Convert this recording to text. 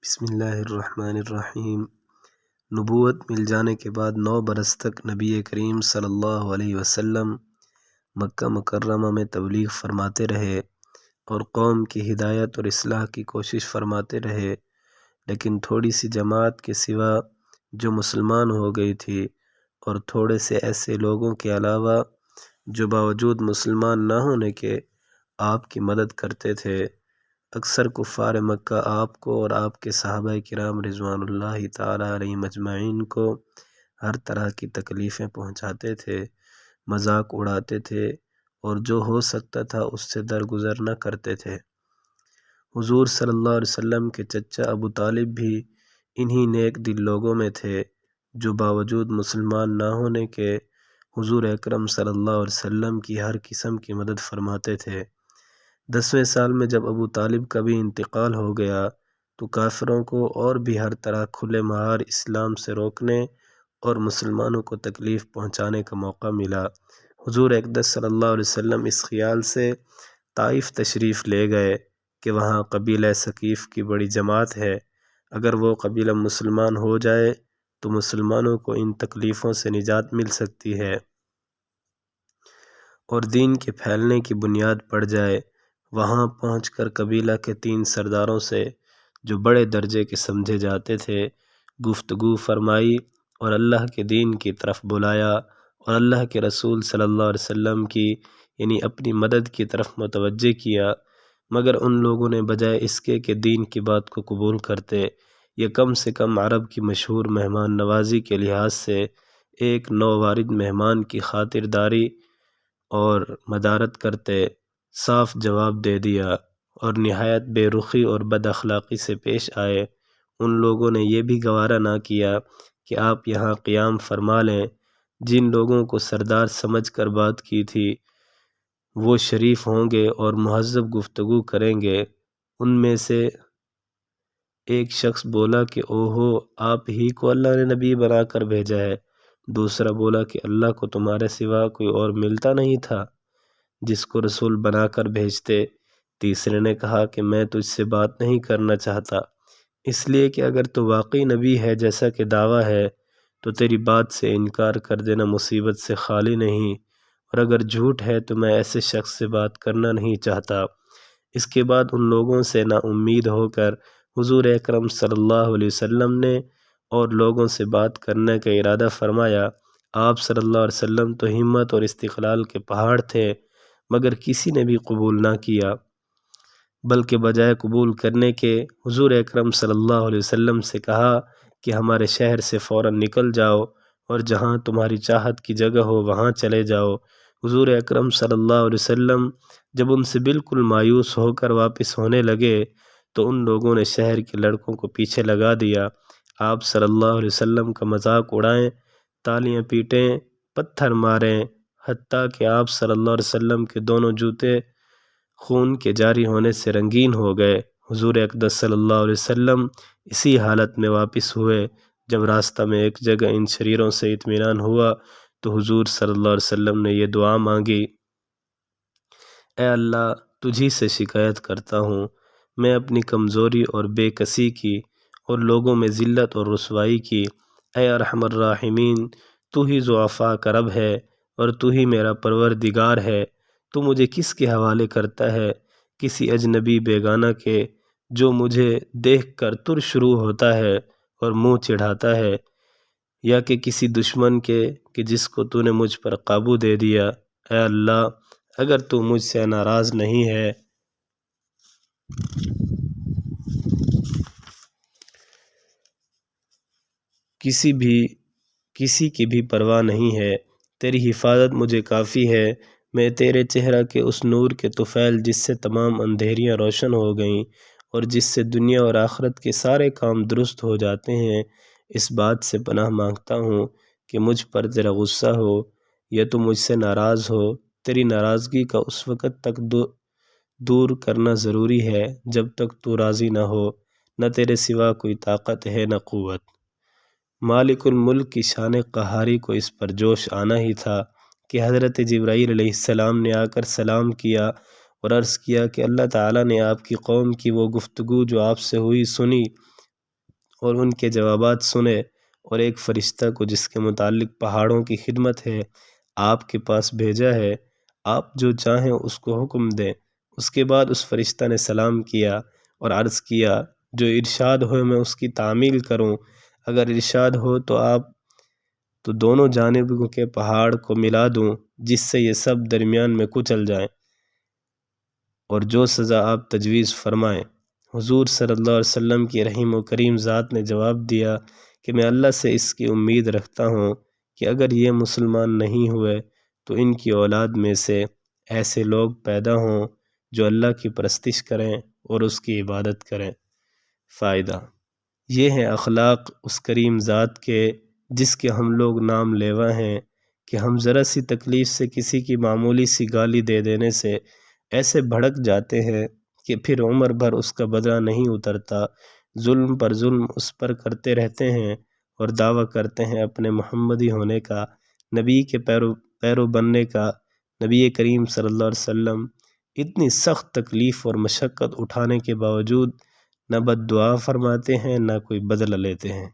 بسم اللہ الرحمن الرحیم۔ نبوت مل جانے کے بعد 9 برس تک نبی کریم صلی اللہ علیہ وسلم مکہ مکرمہ میں تبلیغ فرماتے رہے اور قوم کی ہدایت اور اصلاح کی کوشش فرماتے رہے، لیکن تھوڑی سی جماعت کے سوا جو مسلمان ہو گئی تھی اور تھوڑے سے ایسے لوگوں کے علاوہ جو باوجود مسلمان نہ ہونے کے آپ کی مدد کرتے تھے، اکثر کفار مکہ آپ کو اور آپ کے صحابہ کرام رضوان اللہ تعالی علیہم اجمعین کو ہر طرح کی تکلیفیں پہنچاتے تھے، مذاق اڑاتے تھے اور جو ہو سکتا تھا اس سے درگزر نہ کرتے تھے۔ حضور صلی اللہ علیہ وسلم کے چچا ابو طالب بھی انہی نیک دل لوگوں میں تھے جو باوجود مسلمان نہ ہونے کے حضور اکرم صلی اللہ علیہ وسلم کی ہر قسم کی مدد فرماتے تھے۔ 10ویں سال میں جب ابو طالب کا بھی انتقال ہو گیا تو کافروں کو اور بھی ہر طرح کھلے مہار اسلام سے روکنے اور مسلمانوں کو تکلیف پہنچانے کا موقع ملا۔ حضور اقدس صلی اللہ علیہ وسلم اس خیال سے طائف تشریف لے گئے کہ وہاں قبیلہ ثقیف کی بڑی جماعت ہے، اگر وہ قبیلہ مسلمان ہو جائے تو مسلمانوں کو ان تکلیفوں سے نجات مل سکتی ہے اور دین کے پھیلنے کی بنیاد پڑ جائے۔ وہاں پہنچ کر قبیلہ کے 3 سرداروں سے جو بڑے درجے کے سمجھے جاتے تھے گفتگو فرمائی اور اللہ کے دین کی طرف بلایا اور اللہ کے رسول صلی اللہ علیہ وسلم کی یعنی اپنی مدد کی طرف متوجہ کیا، مگر ان لوگوں نے بجائے اس کے کہ دین کی بات کو قبول کرتے یا کم سے کم عرب کی مشہور مہمان نوازی کے لحاظ سے ایک نووارد مہمان کی خاطرداری اور مدارت کرتے، صاف جواب دے دیا اور نہایت بے رخی اور بد اخلاقی سے پیش آئے۔ ان لوگوں نے یہ بھی گوارا نہ کیا کہ آپ یہاں قیام فرما لیں۔ جن لوگوں کو سردار سمجھ کر بات کی تھی وہ شریف ہوں گے اور مہذب گفتگو کریں گے۔ ان میں سے ایک شخص بولا کہ اوہو، آپ ہی کو اللہ نے نبی بنا کر بھیجا ہے۔ دوسرا بولا کہ اللہ کو تمہارے سوا کوئی اور ملتا نہیں تھا جس کو رسول بنا کر بھیجتے۔ تیسرے نے کہا کہ میں تجھ سے بات نہیں کرنا چاہتا، اس لیے کہ اگر تو واقعی نبی ہے جیسا کہ دعویٰ ہے تو تیری بات سے انکار کر دینا مصیبت سے خالی نہیں، اور اگر جھوٹ ہے تو میں ایسے شخص سے بات کرنا نہیں چاہتا۔ اس کے بعد ان لوگوں سے نا امید ہو کر حضور اکرم صلی اللہ علیہ وسلم نے اور لوگوں سے بات کرنے کا ارادہ فرمایا۔ آپ صلی اللہ علیہ وسلم تو ہمت اور استقلال کے پہاڑ تھے، مگر کسی نے بھی قبول نہ کیا، بلکہ بجائے قبول کرنے کے حضور اکرم صلی اللہ علیہ وسلم سے کہا کہ ہمارے شہر سے فوراً نکل جاؤ اور جہاں تمہاری چاہت کی جگہ ہو وہاں چلے جاؤ۔ حضور اکرم صلی اللہ علیہ وسلم جب ان سے بالکل مایوس ہو کر واپس ہونے لگے تو ان لوگوں نے شہر کے لڑکوں کو پیچھے لگا دیا۔ آپ صلی اللہ علیہ وسلم کا مذاق اڑائیں، تالیاں پیٹیں، پتھر ماریں، حتیٰ کہ آپ صلی اللہ علیہ وسلم کے دونوں جوتے خون کے جاری ہونے سے رنگین ہو گئے۔ حضور اقدس صلی اللہ علیہ وسلم اسی حالت میں واپس ہوئے۔ جب راستہ میں ایک جگہ ان شریروں سے اطمینان ہوا تو حضور صلی اللہ علیہ وسلم نے یہ دعا مانگی: اے اللہ، تجھی سے شکایت کرتا ہوں، میں اپنی کمزوری اور بے کسی کی اور لوگوں میں ذلت اور رسوائی کی۔ اے ارحم الراحمین، تو ہی ضعفاء کا رب ہے اور تو ہی میرا پروردگار ہے۔ تو مجھے کس کے حوالے کرتا ہے؟ کسی اجنبی بیگانہ کے جو مجھے دیکھ کر تر شروع ہوتا ہے اور منہ چڑھاتا ہے، یا کہ کسی دشمن کے کہ جس کو تو نے مجھ پر قابو دے دیا؟ اے اللہ، اگر تو مجھ سے ناراض نہیں ہے کسی کی بھی پرواہ نہیں ہے، تیری حفاظت مجھے کافی ہے۔ میں تیرے چہرہ کے اس نور کے طفیل جس سے تمام اندھیریاں روشن ہو گئیں اور جس سے دنیا اور آخرت کے سارے کام درست ہو جاتے ہیں، اس بات سے پناہ مانگتا ہوں کہ مجھ پر تیرا غصہ ہو یا تو مجھ سے ناراض ہو۔ تیری ناراضگی کا اس وقت تک دور کرنا ضروری ہے جب تک تو راضی نہ ہو، نہ تیرے سوا کوئی طاقت ہے نہ قوت۔ مالک الملک کی شان قہاری کو اس پر جوش آنا ہی تھا کہ حضرت جبرائیل علیہ السلام نے آ کر سلام کیا اور عرض کیا کہ اللہ تعالیٰ نے آپ کی قوم کی وہ گفتگو جو آپ سے ہوئی سنی اور ان کے جوابات سنے، اور ایک فرشتہ کو جس کے متعلق پہاڑوں کی خدمت ہے آپ کے پاس بھیجا ہے، آپ جو چاہیں اس کو حکم دیں۔ اس کے بعد اس فرشتہ نے سلام کیا اور عرض کیا، جو ارشاد ہو میں اس کی تعمیل کروں، اگر ارشاد ہو تو دونوں جانبوں کے پہاڑ کو ملا دوں جس سے یہ سب درمیان میں کچل جائیں، اور جو سزا آپ تجویز فرمائیں۔ حضور صلی اللہ علیہ وسلم کی رحیم و کریم ذات نے جواب دیا کہ میں اللہ سے اس کی امید رکھتا ہوں کہ اگر یہ مسلمان نہیں ہوئے تو ان کی اولاد میں سے ایسے لوگ پیدا ہوں جو اللہ کی پرستش کریں اور اس کی عبادت کریں۔ فائدہ: یہ ہیں اخلاق اس کریم ذات کے جس کے ہم لوگ نام لیوا ہیں کہ ہم ذرا سی تکلیف سے کسی کی معمولی سی گالی دے دینے سے ایسے بھڑک جاتے ہیں کہ پھر عمر بھر اس کا بدلہ نہیں اترتا، ظلم پر ظلم اس پر کرتے رہتے ہیں اور دعویٰ کرتے ہیں اپنے محمدی ہونے کا، نبی کے پیرو بننے کا۔ نبی کریم صلی اللہ علیہ وسلم اتنی سخت تکلیف اور مشقت اٹھانے کے باوجود نہ بد دعا فرماتے ہیں نہ کوئی بدلہ لیتے ہیں۔